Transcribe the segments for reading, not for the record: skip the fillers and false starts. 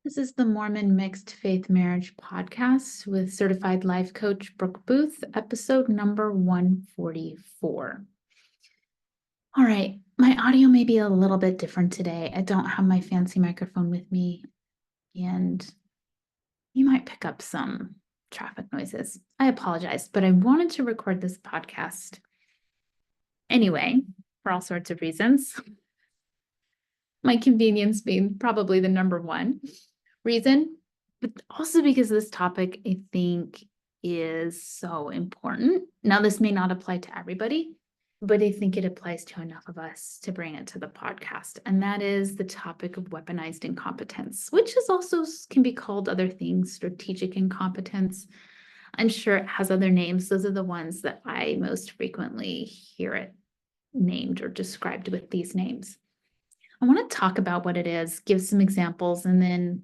This is the Mormon Mixed Faith Marriage Podcast with certified life coach Brooke Booth, episode number 144. All right, my audio may be a little bit different today. I don't have my fancy microphone with me, and you might pick up some traffic noises. I apologize, but I wanted to record this podcast anyway, for all sorts of reasons. My convenience being probably the number one reason, but also because this topic, I think, is so important. Now, this may not apply to everybody, but I think it applies to enough of us to bring it to the podcast. And that is the topic of weaponized incompetence, which is also can be called other things, strategic incompetence. I'm sure it has other names. Those are the ones that I most frequently hear it named or described with these names. I want to talk about what it is, give some examples, and then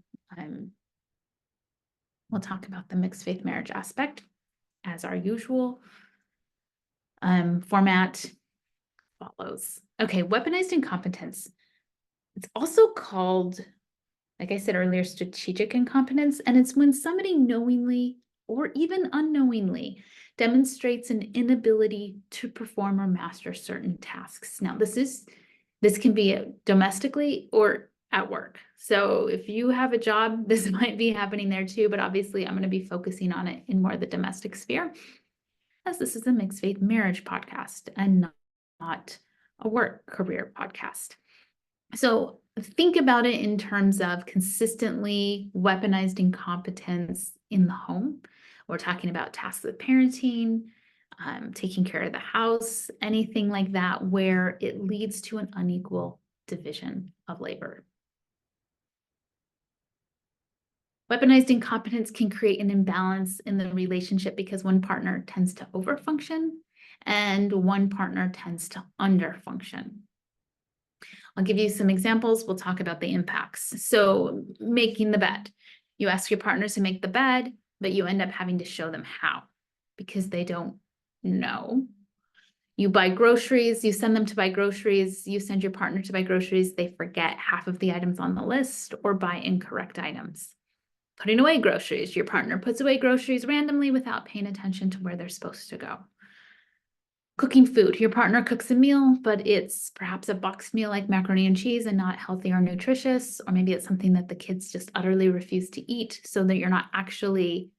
we'll talk about the mixed faith marriage aspect as our usual format follows. Okay, weaponized incompetence. It's also called, like I said earlier, strategic incompetence, and it's when somebody knowingly or even unknowingly demonstrates an inability to perform or master certain tasks. Now, this can be domestically or at work. So if you have a job, this might be happening there too, but obviously I'm going to be focusing on it in more of the domestic sphere, as this is a mixed faith marriage podcast and not a work career podcast. So think about it in terms of consistently weaponized incompetence in the home. We're talking about tasks of parenting, taking care of the house, anything like that, where it leads to an unequal division of labor. Weaponized incompetence can create an imbalance in the relationship because one partner tends to overfunction and one partner tends to underfunction. I'll give you some examples. We'll talk about the impacts. So making the bed. You ask your partners to make the bed, but you end up having to show them how because they don't know. You buy groceries, you send them to buy groceries, you send your partner to buy groceries, they forget half of the items on the list or buy incorrect items. Putting away groceries, your partner puts away groceries randomly without paying attention to where they're supposed to go. Cooking food, your partner cooks a meal, but it's perhaps a boxed meal like macaroni and cheese and not healthy or nutritious, or maybe it's something that the kids just utterly refuse to eat, so that you're not actually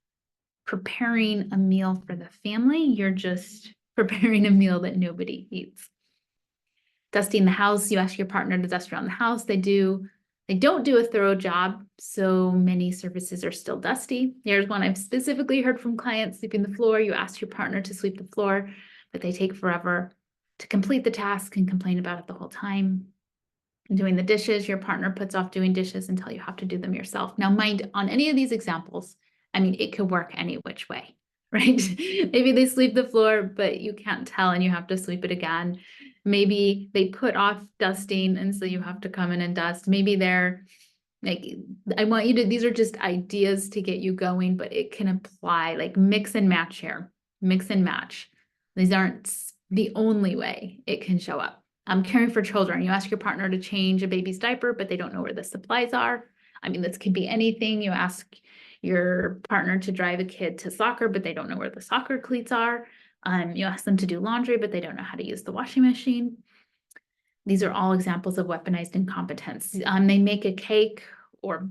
preparing a meal for the family, you're just preparing a meal that nobody eats. Dusting the house, you ask your partner to dust around the house, they don't do a thorough job, so many surfaces are still dusty. Here's one I've specifically heard from clients: sweeping the floor. You ask your partner to sweep the floor, but they take forever to complete the task and complain about it the whole time. And doing the dishes, your partner puts off doing dishes until you have to do them yourself. Now, mind, on any of these examples, I mean, it could work any which way, right? Maybe they sweep the floor, but you can't tell and you have to sweep it again. Maybe they put off dusting and so you have to come in and dust. Maybe they're like, I want you to, these are just ideas to get you going, but it can apply, like mix and match here, mix and match. These aren't the only way it can show up. Caring for children. You ask your partner to change a baby's diaper, but they don't know where the supplies are. I mean, this could be anything. You ask your partner to drive a kid to soccer, but they don't know where the soccer cleats are. You ask them to do laundry, but they don't know how to use the washing machine. These are all examples of weaponized incompetence. They make a cake or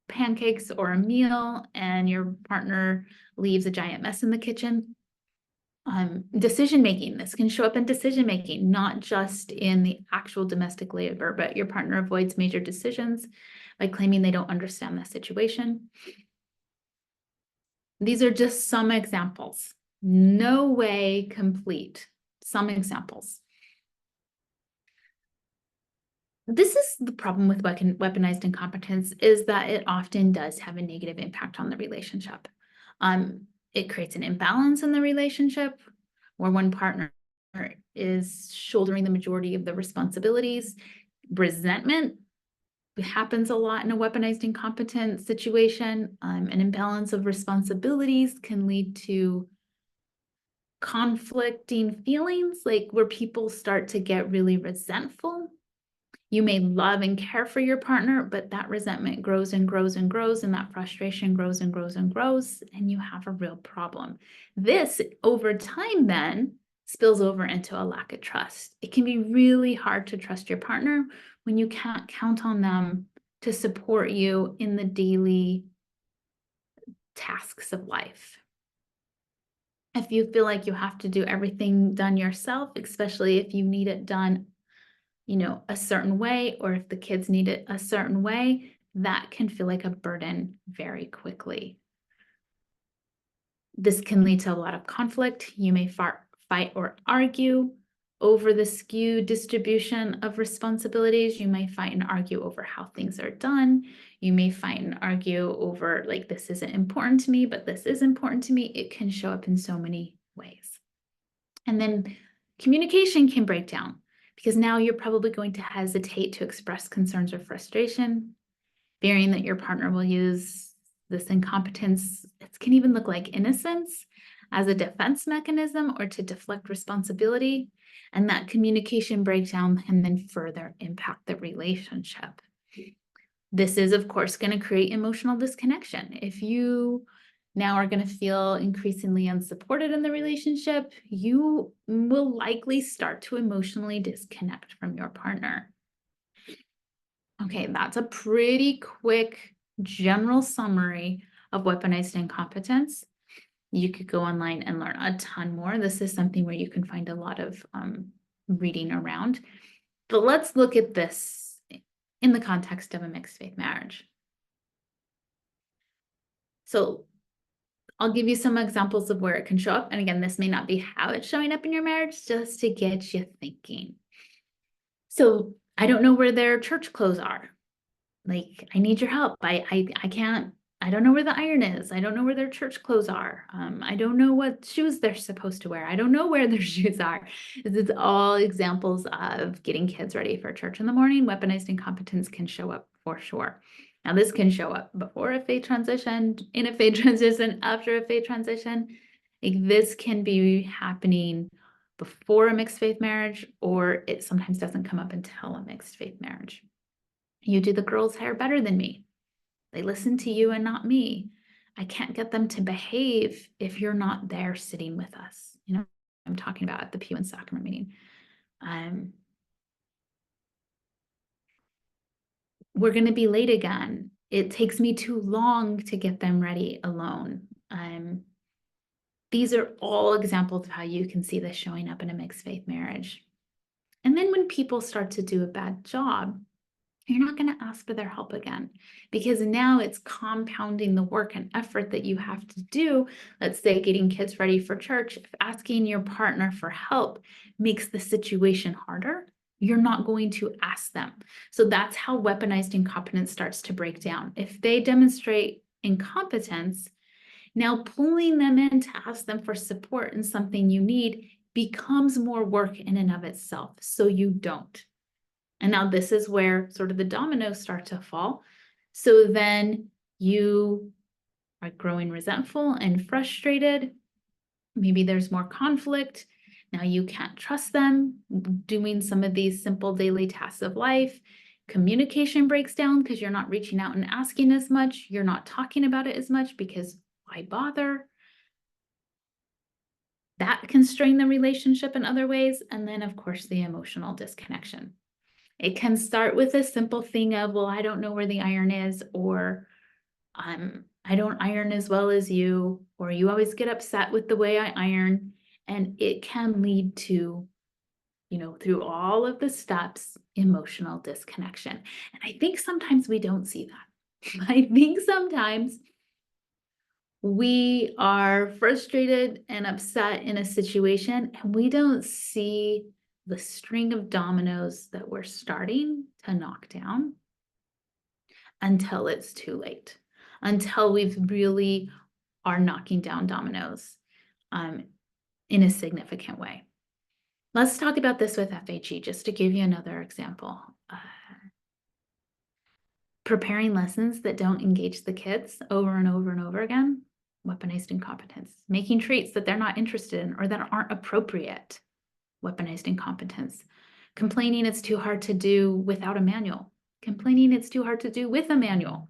pancakes or a meal, and your partner leaves a giant mess in the kitchen. Decision-making, this can show up in decision-making, not just in the actual domestic labor, but your partner avoids major decisions by claiming they don't understand the situation. These are just some examples. No way complete. Some examples. This is the problem with weaponized incompetence, is that it often does have a negative impact on the relationship. It creates an imbalance in the relationship where one partner is shouldering the majority of the responsibilities. Resentment happens a lot in a weaponized incompetence situation. An imbalance of responsibilities can lead to conflicting feelings, like where people start to get really resentful. You may love and care for your partner, but that resentment grows and grows and grows, and that frustration grows and grows and grows, and you have a real problem. This, over time, then spills over into a lack of trust. It can be really hard to trust your partner when you can't count on them to support you in the daily tasks of life. If you feel like you have to do everything done yourself, especially if you need it done a certain way, or if the kids need it a certain way, that can feel like a burden very quickly. This can lead to a lot of conflict. You may fight or argue over the skewed distribution of responsibilities. You may fight and argue over how things are done. You may fight and argue over, like, this isn't important to me, but this is important to me. It can show up in so many ways. And then communication can break down, because now you're probably going to hesitate to express concerns or frustration, fearing that your partner will use this incompetence. It can even look like innocence as a defense mechanism or to deflect responsibility. And that communication breakdown can then further impact the relationship. This is, of course, going to create emotional disconnection. If you now are going to feel increasingly unsupported in the relationship, you will likely start to emotionally disconnect from your partner. Okay, that's a pretty quick general summary of weaponized incompetence. You could go online and learn a ton more. This is something where you can find a lot of reading around. But let's look at this in the context of a mixed faith marriage. So I'll give you some examples of where it can show up. And again, this may not be how it's showing up in your marriage, just to get you thinking. So I don't know where their church clothes are. Like, I need your help. I can't, I don't know where the iron is. I don't know where their church clothes are. I don't know what shoes they're supposed to wear. I don't know where their shoes are. This is all examples of getting kids ready for church in the morning. Weaponized incompetence can show up for sure. Now, this can show up before a faith transition, in a faith transition, after a faith transition. Like, this can be happening before a mixed faith marriage, or it sometimes doesn't come up until a mixed faith marriage. You do the girls' hair better than me. They listen to you and not me. I can't get them to behave if you're not there sitting with us. I'm talking about at the Pew and Sacrament meeting. We're going to be late again. It takes me too long to get them ready alone. These are all examples of how you can see this showing up in a mixed faith marriage. And then when people start to do a bad job, you're not going to ask for their help again, because now it's compounding the work and effort that you have to do. Let's say getting kids ready for church. If asking your partner for help makes the situation harder, you're not going to ask them. So that's how weaponized incompetence starts to break down. If they demonstrate incompetence, now pulling them in to ask them for support in something you need becomes more work in and of itself. So you don't. And now this is where sort of the dominoes start to fall. So then you are growing resentful and frustrated. Maybe there's more conflict. Now you can't trust them doing some of these simple daily tasks of life. Communication breaks down because you're not reaching out and asking as much. You're not talking about it as much because why bother? That can strain the relationship in other ways. And then, of course, the emotional disconnection. It can start with a simple thing of, well, I don't know where the iron is, or I don't iron as well as you, or you always get upset with the way I iron. And it can lead to, through all of the steps, emotional disconnection. And I think sometimes we don't see that. I think sometimes we are frustrated and upset in a situation, and we don't see the string of dominoes that we're starting to knock down until it's too late, until we've really are knocking down dominoes in a significant way. Let's talk about this with FHE, just to give you another example. Preparing lessons that don't engage the kids over and over and over again, weaponized incompetence. Making treats that they're not interested in or that aren't appropriate, weaponized incompetence. Complaining it's too hard to do without a manual. Complaining it's too hard to do with a manual.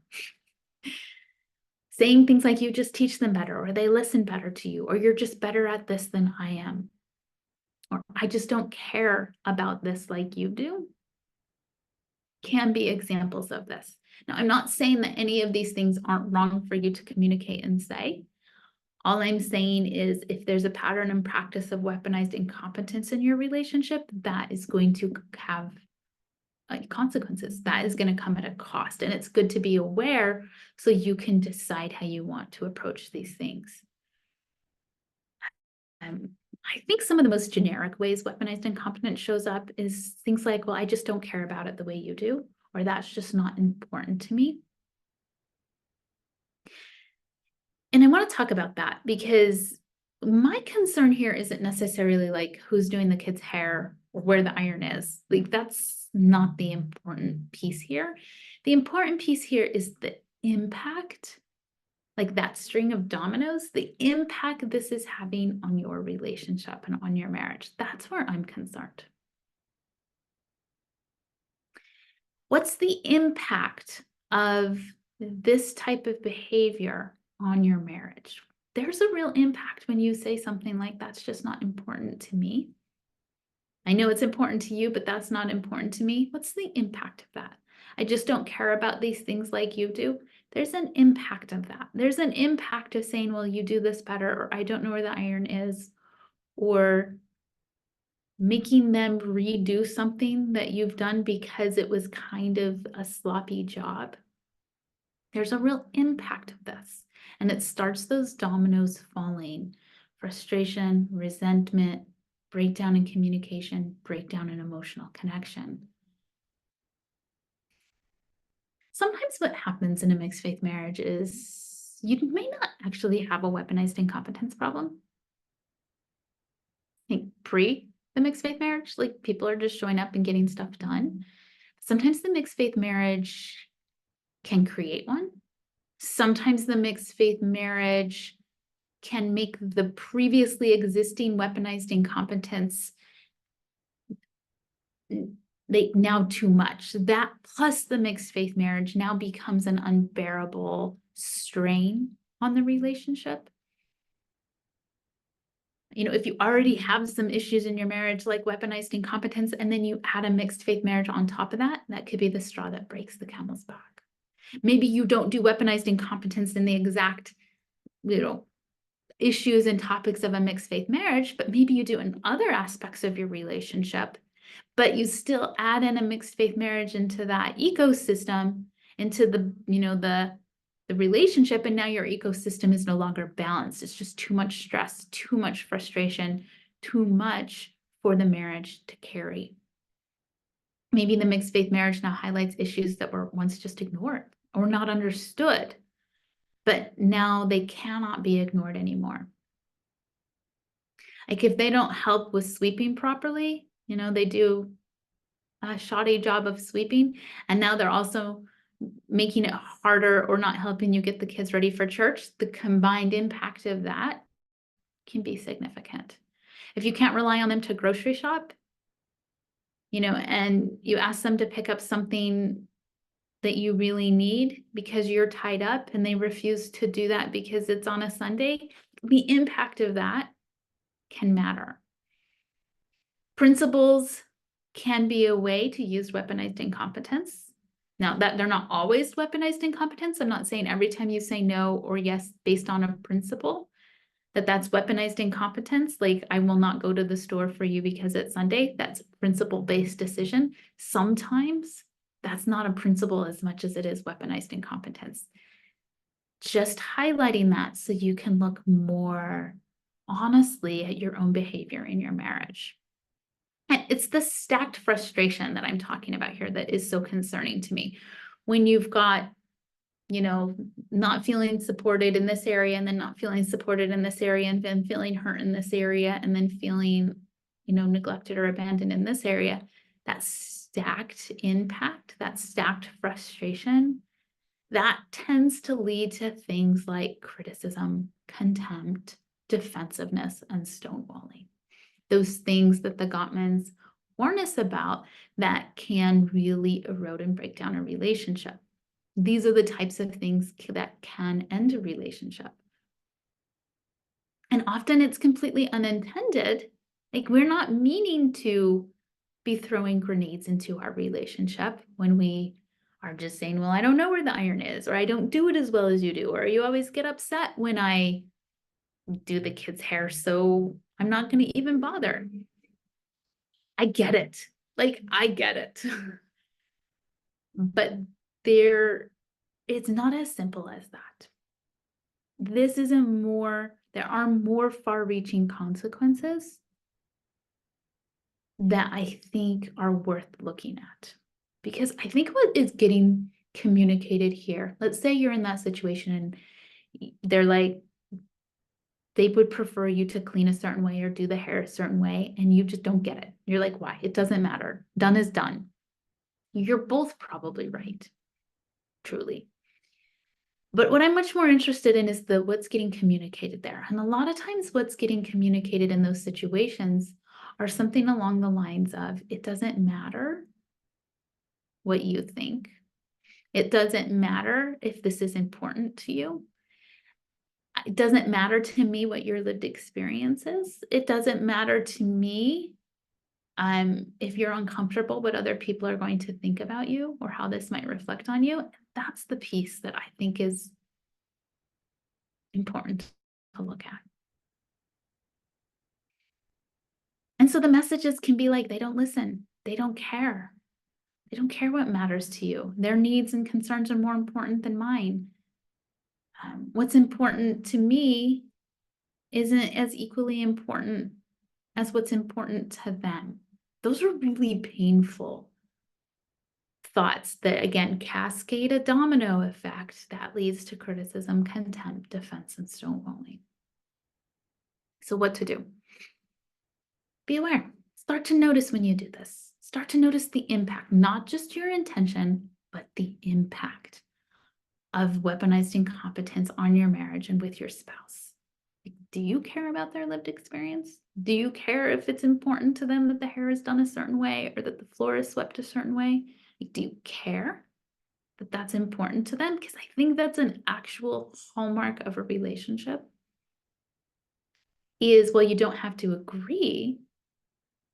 Saying things like you just teach them better, or they listen better to you, or you're just better at this than I am, or I just don't care about this like you do, can be examples of this. Now, I'm not saying that any of these things aren't wrong for you to communicate and say. All I'm saying is if there's a pattern and practice of weaponized incompetence in your relationship, that is going to have consequences. That is going to come at a cost. And it's good to be aware so you can decide how you want to approach these things. I think some of the most generic ways weaponized incompetence shows up is things like, well, I just don't care about it the way you do, or that's just not important to me. And I want to talk about that because my concern here isn't necessarily like who's doing the kid's hair or where the iron is. Like that's not the important piece here. The important piece here is the impact, like that string of dominoes, the impact this is having on your relationship and on your marriage. That's where I'm concerned. What's the impact of this type of behavior on your marriage? There's a real impact when you say something like, that's just not important to me. I know it's important to you, but that's not important to me. What's the impact of that? I just don't care about these things like you do. There's an impact of that. There's an impact of saying, well, you do this better, or I don't know where the iron is, or making them redo something that you've done because it was kind of a sloppy job. There's a real impact of this, and it starts those dominoes falling. Frustration, resentment, breakdown in communication, breakdown in emotional connection. Sometimes what happens in a mixed faith marriage is you may not actually have a weaponized incompetence problem. I think pre the mixed faith marriage, like people are just showing up and getting stuff done. Sometimes the mixed faith marriage can create one. Sometimes the mixed faith marriage can make the previously existing weaponized incompetence like now too much. That plus the mixed faith marriage now becomes an unbearable strain on the relationship. You know, if you already have some issues in your marriage, like weaponized incompetence, and then you add a mixed faith marriage on top of that, that could be the straw that breaks the camel's back. Maybe you don't do weaponized incompetence in the exact, issues and topics of a mixed faith marriage, but maybe you do in other aspects of your relationship, but you still add in a mixed faith marriage into that ecosystem, into the relationship, and now your ecosystem is no longer balanced. It's just too much stress, too much frustration, too much for the marriage to carry. Maybe the mixed faith marriage now highlights issues that were once just ignored or not understood, but now they cannot be ignored anymore. Like if they don't help with sweeping properly, they do a shoddy job of sweeping, and now they're also making it harder or not helping you get the kids ready for church, the combined impact of that can be significant. If you can't rely on them to grocery shop, and you ask them to pick up something that you really need because you're tied up and they refuse to do that because it's on a Sunday, the impact of that can matter. Principles can be a way to use weaponized incompetence. Now, that they're not always weaponized incompetence. I'm not saying every time you say no or yes based on a principle, that's weaponized incompetence. Like, I will not go to the store for you because it's Sunday. That's a principle-based decision. Sometimes that's not a principle as much as it is weaponized incompetence. Just highlighting that so you can look more honestly at your own behavior in your marriage. And it's the stacked frustration that I'm talking about here that is so concerning to me. When you've got, not feeling supported in this area and then not feeling supported in this area and then feeling hurt in this area and then feeling, neglected or abandoned in this area, that stacked impact, that stacked frustration, that tends to lead to things like criticism, contempt, defensiveness, and stonewalling. Those things that the Gottmans poorness about that can really erode and break down a relationship. These are the types of things that can end a relationship. And often it's completely unintended. Like, we're not meaning to be throwing grenades into our relationship when we are just saying, well, I don't know where the iron is, or I don't do it as well as you do, or you always get upset when I do the kids' hair, so I'm not going to even bother. I get it. Like, I get it. But it's not as simple as that. There are more far-reaching consequences that I think are worth looking at. Because I think what is getting communicated here, let's say you're in that situation and they're like, they would prefer you to clean a certain way or do the hair a certain way, and you just don't get it. You're like, why? It doesn't matter. Done is done. You're both probably right, truly. But what I'm much more interested in is what's getting communicated there. And a lot of times what's getting communicated in those situations are something along the lines of, it doesn't matter what you think. It doesn't matter if this is important to you. It doesn't matter to me what your lived experience is. It doesn't matter to me if you're uncomfortable what other people are going to think about you or how this might reflect on you. That's the piece that I think is important to look at. And so the messages can be like, they don't listen. They don't care. They don't care what matters to you. Their needs and concerns are more important than mine. What's important to me isn't as equally important as what's important to them. Those are really painful thoughts that, again, cascade a domino effect that leads to criticism, contempt, defense, and stonewalling. So what to do? Be aware. Start to notice when you do this. Start to notice the impact, not just your intention, but the impact of weaponized incompetence on your marriage and with your spouse. Do you care about their lived experience? Do you care if it's important to them that the hair is done a certain way or that the floor is swept a certain way? Do you care that that's important to them? Because I think that's an actual hallmark of a relationship. Well, you don't have to agree,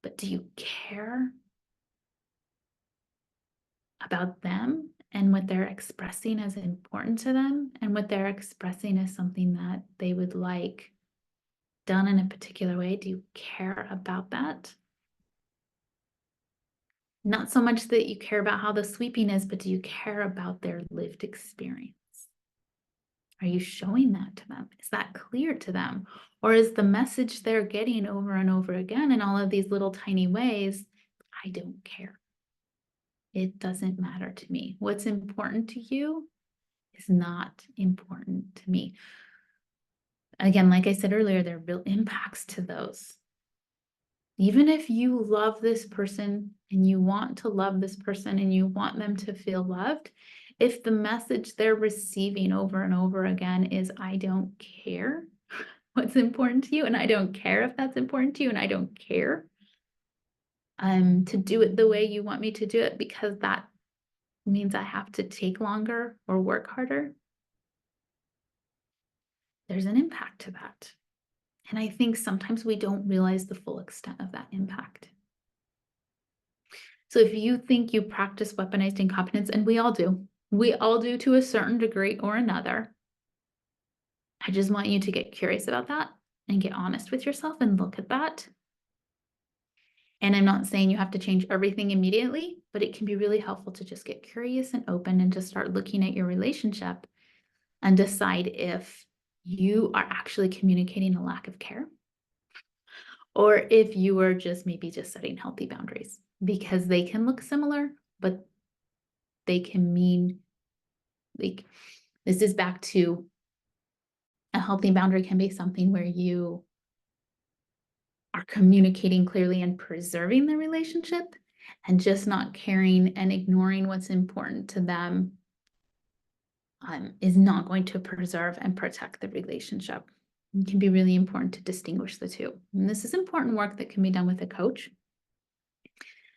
but do you care about them and what they're expressing as important to them and what they're expressing as something that they would like done in a particular way? Do you care about that? Not so much that you care about how the sweeping is, but do you care about their lived experience? Are you showing that to them? Is that clear to them? Or is the message they're getting over and over again in all of these little tiny ways, I don't care. It doesn't matter to me. What's important to you is not important to me. Again, like I said earlier, there are real impacts to those. Even if you love this person and you want to love this person and you want them to feel loved, if the message they're receiving over and over again is, I don't care what's important to you, and I don't care if that's important to you, and I don't care to do it the way you want me to do it because that means I have to take longer or work harder, there's an impact to that. And I think sometimes we don't realize the full extent of that impact. So if you think you practice weaponized incompetence, and we all do to a certain degree or another, I just want you to get curious about that and get honest with yourself and look at that. And I'm not saying you have to change everything immediately, but it can be really helpful to just get curious and open and just start looking at your relationship and decide if you are actually communicating a lack of care or if you are just maybe just setting healthy boundaries, because they can look similar, but they can mean, like, this is back to a healthy boundary can be something where you are communicating clearly and preserving the relationship, and just not caring and ignoring what's important to them is not going to preserve and protect the relationship. It can be really important to distinguish the two. And this is important work that can be done with a coach.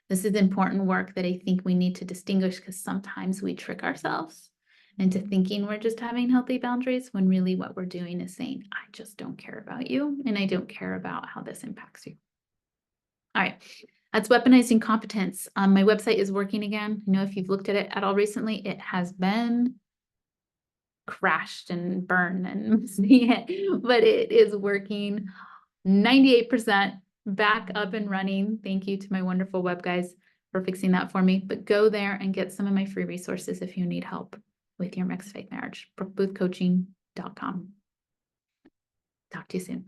This is important work that I think we need to distinguish, because sometimes we trick ourselves into thinking we're just having healthy boundaries when really what we're doing is saying, I just don't care about you and I don't care about how this impacts you. All right, that's weaponized incompetence. My website is working again. I know if you've looked at it at all recently, it has been crashed and burned and but it is working 98% back up and running. Thank you to my wonderful web guys for fixing that for me. But go there and get some of my free resources if you need help with your mixed faith marriage. brookeBoothcoaching.com. Talk to you soon.